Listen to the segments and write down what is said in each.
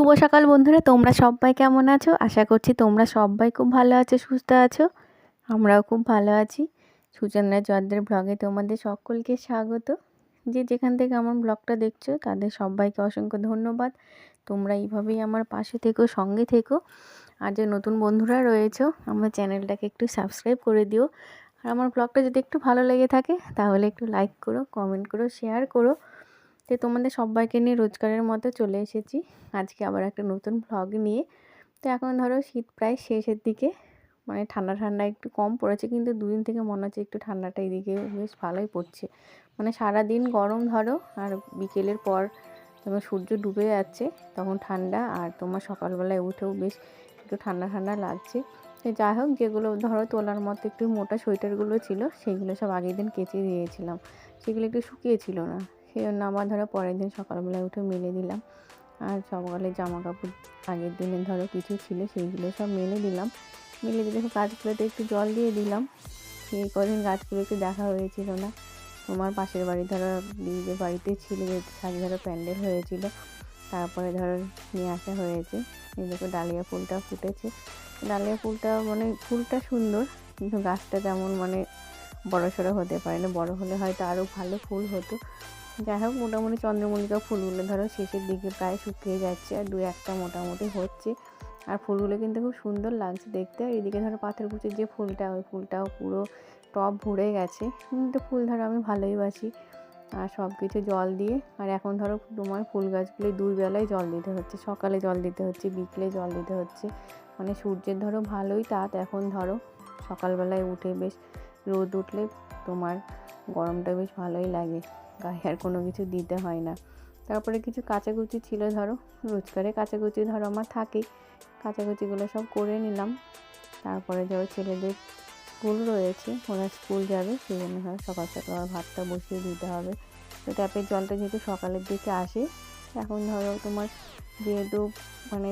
শুভ সকাল বন্ধুরা, তোমরা সবাই কেমন আছো? আশা করছি তোমরা সবাই খুব ভালো আছো, সুস্থ আছো। আমরাও খুব ভালো আছি। সুচন্দ্রা জর্দার ব্লগে তোমাদের সকলকে স্বাগত। যে যেখান থেকে আমার ব্লগটা দেখছো তাদের সবাইকে অসংখ্য ধন্যবাদ। তোমরা এইভাবেই আমার পাশে থেকো, সঙ্গে থেকো। আর যে নতুন বন্ধুরা রয়েছো, আমার চ্যানেলটাকে একটু সাবস্ক্রাইব করে দিও। আর আমার ব্লগটা যদি একটু ভালো লেগে থাকে তাহলে একটু লাইক করো, কমেন্ট করো, শেয়ার করো। তো তোমাদের সবাইকে নিয়ে রোজকারের মতো চলে এসেছি আজকে আবার একটা নতুন ভ্লগ নিয়ে। তো এখন ধরো শীত প্রায় শেষের দিকে, মানে ঠান্ডা ঠান্ডা একটু কম পড়েছে, কিন্তু দুদিন থেকে মনে হচ্ছে একটু ঠান্ডাটা এদিকে বেশ ভালোই পড়ছে। মানে সারাদিন গরম ধরো, আর বিকেলের পর যখন সূর্য ডুবে যাচ্ছে তখন ঠান্ডা, আর তোমার সকালবেলায় উঠেও বেশ একটু ঠান্ডা ঠান্ডা লাগছে। তো যাই হোক, যেগুলো ধরো তোলার মতো একটু মোটা সোয়েটারগুলো ছিল সেগুলো সব আগের দিন কেচে দিয়েছিলাম, সেগুলো একটু শুকিয়েছিল না, সেই জন্য আবার ধরো পরের দিন সকালবেলায় উঠে মেলে দিলাম। আর সকালে জামা কাপড় আগের দিনে ধরো কিছু ছিল সেইগুলো সব মেলে দিলাম। মেলে দিলে গাছগুলোতে একটু জল দিয়ে দিলাম। সেই কদিন গাছগুলো একটু দেখা হয়েছিল না। তোমার পাশের বাড়ি ধরো দিদিদের বাড়িতে ছিল, যেহেতু সাথে ধরো প্যান্ডেল হয়েছিল, তারপরে ধরো নিয়ে আসা হয়েছে। এই দেখো ডালিয়া ফুলটা ফুটেছে। ডালিয়া ফুলটা মানে ফুলটা সুন্দর, কিন্তু গাছটা তেমন মানে বড়সড় হতে পারে না। বড় হলে হয়তো আরও ভালো ফুল হতো। যাই হোক, মোটামুটি চন্দ্রমল্লিকা ফুলগুলো ধরো শেষের দিকে প্রায় শুকিয়ে যাচ্ছে, আর দু একটা মোটামুটি হচ্ছে। আর ফুলগুলো কিন্তু খুব সুন্দর লাগছে দেখতে। আর এদিকে ধরো পাথরকুচির যে ফুলটা, ওই ফুলটাও পুরো টব ভরে গেছে। কিন্তু ফুল ধরো আমি ভালোই বাসি। আর সব কিছু জল দিয়ে, আর এখন ধরো তোমার ফুল গাছগুলো দুই বেলায় জল দিতে হচ্ছে, সকালে জল দিতে হচ্ছে, বিকেলে জল দিতে হচ্ছে। মানে সূর্যের ধরো ভালোই তাপ এখন। ধরো সকালবেলায় উঠে বেশ রোদ উঠলে তোমার গরমটা বেশ ভালোই লাগে, গায়ে আর কোনো কিছু দিতে হয় না। তারপরে কিছু কাচাকুচি ছিল, ধরো রোজকারে কাচাকুচি ধরো আমার থাকেই, কাচাকুচিগুলো সব করে নিলাম। তারপরে ধরো ছেলেদের স্কুল রয়েছে, ওরা স্কুল যাবে, সেই জন্য ধরো সকাল সকাল আমার ভাতটা বসিয়ে দিতে হবে। তো ট্যাপের জলটা যেহেতু সকালের দিকে আসে, এখন ধরো তোমার যেহেতু মানে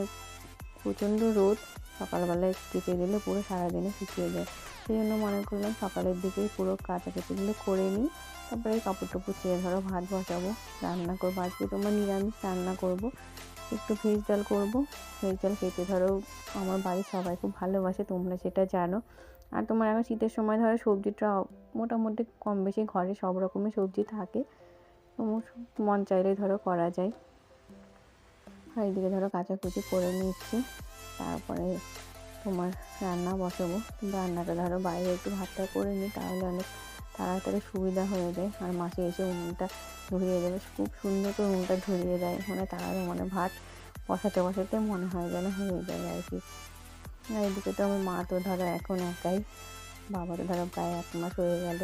প্রচণ্ড রোদ, সকালবেলায় কেচে দিলে পুরো সারাদিনে শুকিয়ে যায়। সেই জন্য মনে করলাম সকালের দিকেই পুরো কাচাকুচিগুলো করে নিই। তারপরে কাপড় টাপড় ছেড়ে ধরো ভাত বসাবো, রান্না করবো। আজকে তোমার নিরামিষ রান্না করব, একটু ভেজ ডাল করবো। ভেজ ডাল খেতে ধরো আমার বাড়ির সবাই খুব ভালোবাসে, তোমরা সেটা জানো। আর তোমার এখন শীতের সময় ধরো সবজিটা মোটামুটি কম বেশি ঘরে সব রকমের সবজি থাকে, মন চাইলে ধরো করা যায়। আর এদিকে ধরো কাচাকুচি করে নিচ্ছি, তারপরে তোমার রান্না বসাবো। রান্নাটা ধরো বাইরে একটু ভাতটা করে নিই, তাহলে অনেক তাড়াতাড়ি সুবিধা হয়ে যায়। আর মাসে এসে উনুনটা ধরিয়ে দেবে, খুব সুন্দর করে উনুনটা ধরিয়ে দেয়, মানে তাড়াতাড়ি মানে ভাত বসাতে বসাতে মনে হয় যেন হয়ে যায় আর কি। আর এদিকে তো আমার মা তো ধরো এখন একাই, বাবা তো ধরো প্রায় 1 মাস হয়ে গেল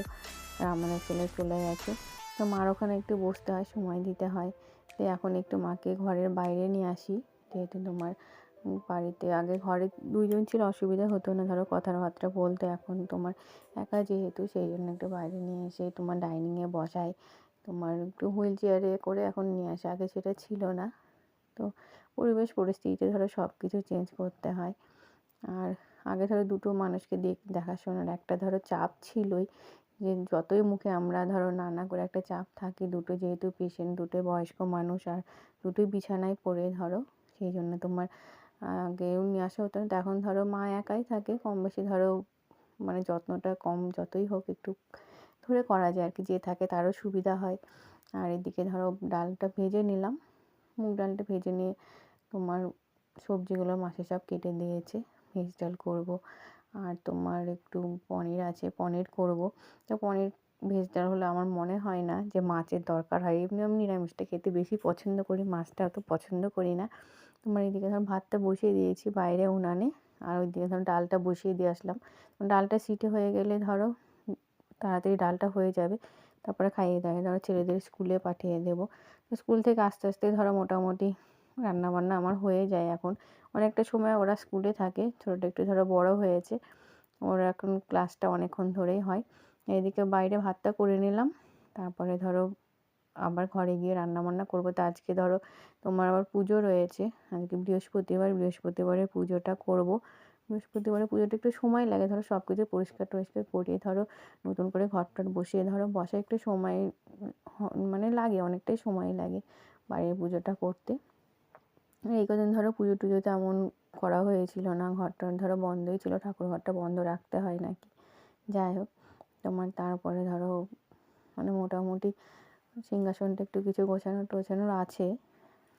আর আমাদের ছেলে চলে গেছে। তো মার ওখানে একটু বসতে হয়, সময় দিতে হয়। তো এখন একটু মাকে ঘরের বাইরে নিয়ে আসি, যেহেতু তোমার বাড়িতে আগে ঘরে 2 জন ছিল অসুবিধা হতো না ধরো কথাবার্তা বলতে, এখন তোমার একা যেহেতু সেই জন্য একটু বাইরে নিয়ে এসে তোমার ডাইনিংয়ে বসাই, তোমার একটু হুইল চেয়ারে করে এখন নিয়ে আসে, আগে সেটা ছিল না। তো পরিবেশ পরিস্থিতিতে ধরো সব কিছু চেঞ্জ করতে হয়। আর আগে ধরো দুটো মানুষকে দেখাশোনার একটা ধরো চাপ ছিলই, যে যতই মুখে আমরা ধরো নানা করে একটা চাপ থাকি, দুটো যেহেতু পেশেন্ট, দুটোই বয়স্ক মানুষ, আর দুটোই বিছানায় পড়ে ধরো, সেই জন্য তোমার আগেও নিয়ে আসা হতো না। তো এখন ধরো মা একাই থাকে, কম বেশি ধরো মানে যত্নটা কম যতই হোক একটু ধরে করা যায় আর কি, যে থাকে তারও সুবিধা হয়। আর এদিকে ধরো ডালটা ভেজে নিলাম, মুগ ডালটা ভেজে নিয়ে তোমার সবজিগুলো মাসে সব কেটে দিয়েছে, ভেজ ডাল করব। আর তোমার একটু পনির আছে, পনির করব। তো পনির ভেজ ডাল হলে আমার মনে হয় না যে মাছের দরকার হয়, এমনি আমি নিরামিষটা খেতে বেশি পছন্দ করি, মাছটা অত পছন্দ করি না। তোমার এদিকে ধরো ভাতটা বসিয়ে দিয়েছি বাইরে উনানে, আর ওইদিকে ধরো ডালটা বসিয়ে দিয়ে আসলাম। ডালটা সিটি হয়ে গেলে ধরো তাড়াতাড়ি ডালটা হয়ে যাবে, তারপরে খাইয়ে দাইয়ে ধরো ছেলেদের স্কুলে পাঠিয়ে দেবো। তো স্কুল থেকে আস্তে আস্তে ধরো মোটামুটি রান্নাবান্না আমার হয়ে যায় এখন। অনেকটা সময় ওরা স্কুলে থাকে, ছোটোটা একটু ধরো বড় হয়েছে, ওর এখন ক্লাসটা অনেকক্ষণ ধরেই হয়। এদিকে বাইরে ভাতটা করে নিলাম, তারপরে ধরো আবার ঘরে গিয়ে রান্নাবান্না করবো। তো আজকে ধরো তোমার আবার পুজো রয়েছে, আজকে বৃহস্পতিবারের পুজোটা করব। বৃহস্পতিবারের পুজোটা একটু সময় লাগে, ধরো সব কিছু পরিষ্কার টরিষ্কার করে ধরো নতুন করে ঘর টর বসিয়ে ধরো বসা একটু সময় মানে লাগে, অনেকটাই সময় লাগে বাইরের পুজোটা করতে। এই কদিন ধরো পুজো টুজো তেমন করা হয়েছিল না, ঘরটা ধরো বন্ধই ছিল, ঠাকুর ঘরটা বন্ধ রাখতে হয় নাকি, যাই হোক তোমার তারপরে ধরো মানে মোটামুটি সিংহাসনটা একটু কিছু গোছানো টোছানোর আছে।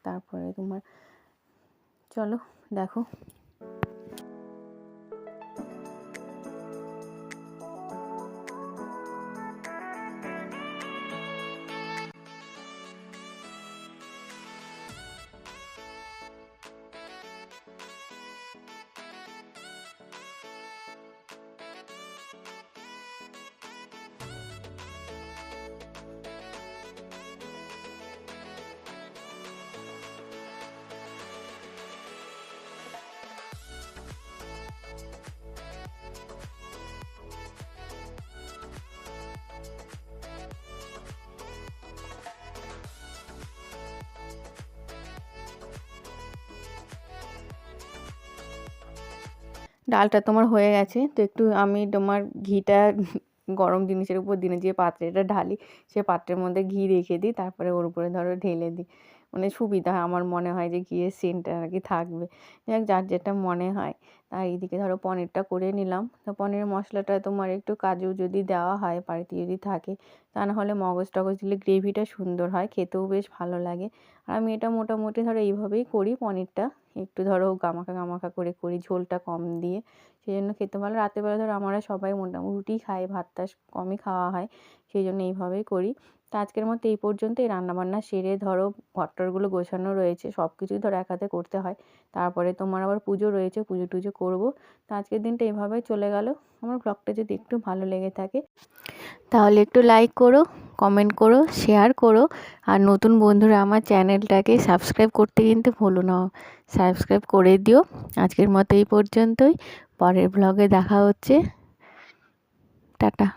তারপরে তোমার চলো দেখো। ডালটা তোমার হয়ে গেছে, তো একটু আমি তোমার ঘিটা গরম জিনিসের উপর দিনে যে পাত্রেটা ঢালি সে পাত্রের মধ্যে ঘি রেখে দিই, তারপরে ওর উপরে ধরো ঢেলে দিই, মানে সুবিধা হয়, আমার মনে হয় যে ঘিয়ের সেন্টটা আর কি থাকবে। যাক যার যেটা মনে হয়। আর এইদিকে ধরো পনিরটা করে নিলাম, তো পনিরের মশলাটা তোমার একটু কাজু যদি দেওয়া হয় বাড়িতে যদি থাকে, তা না হলে মগজ টগজ দিলে গ্রেভিটা সুন্দর হয়, খেতেও বেশ ভালো লাগে। আর আমি এটা মোটামুটি ধরো এইভাবেই করি পনিরটা, একটু ধরো গামাখা গামাখা করে করি, ঝোলটা কম দিয়ে, সেই জন্য খেতে ভালো। রাতেরবেলা ধরো আমরা সবাই মোটামুটি রুটি খাই, ভাতটা কমই খাওয়া হয়, সেই জন্য এইভাবেই করি। তো আজকের মতো এই পর্যন্তই, রান্নাবান্না সেরে ধরো ঘরটরগুলো গোছানো রয়েছে, সব কিছুই ধরো এক হাতে করতে হয়। তারপরে তোমার আবার পুজো রয়েছে, পুজো টুজো করবো। তো আজকের দিনটা এভাবেই চলে গেল। আমার ব্লগটা যদি একটু ভালো লেগে থাকে তাহলে একটু লাইক করো, কমেন্ট করো, শেয়ার করো। আর নতুন বন্ধুরা আমার চ্যানেলটাকে সাবস্ক্রাইব করতে কিন্তু ভুলো না, সাবস্ক্রাইব করে দিও। আজকের মতো এই পর্যন্তই, পরের ব্লগে দেখা হচ্ছে, টাটা।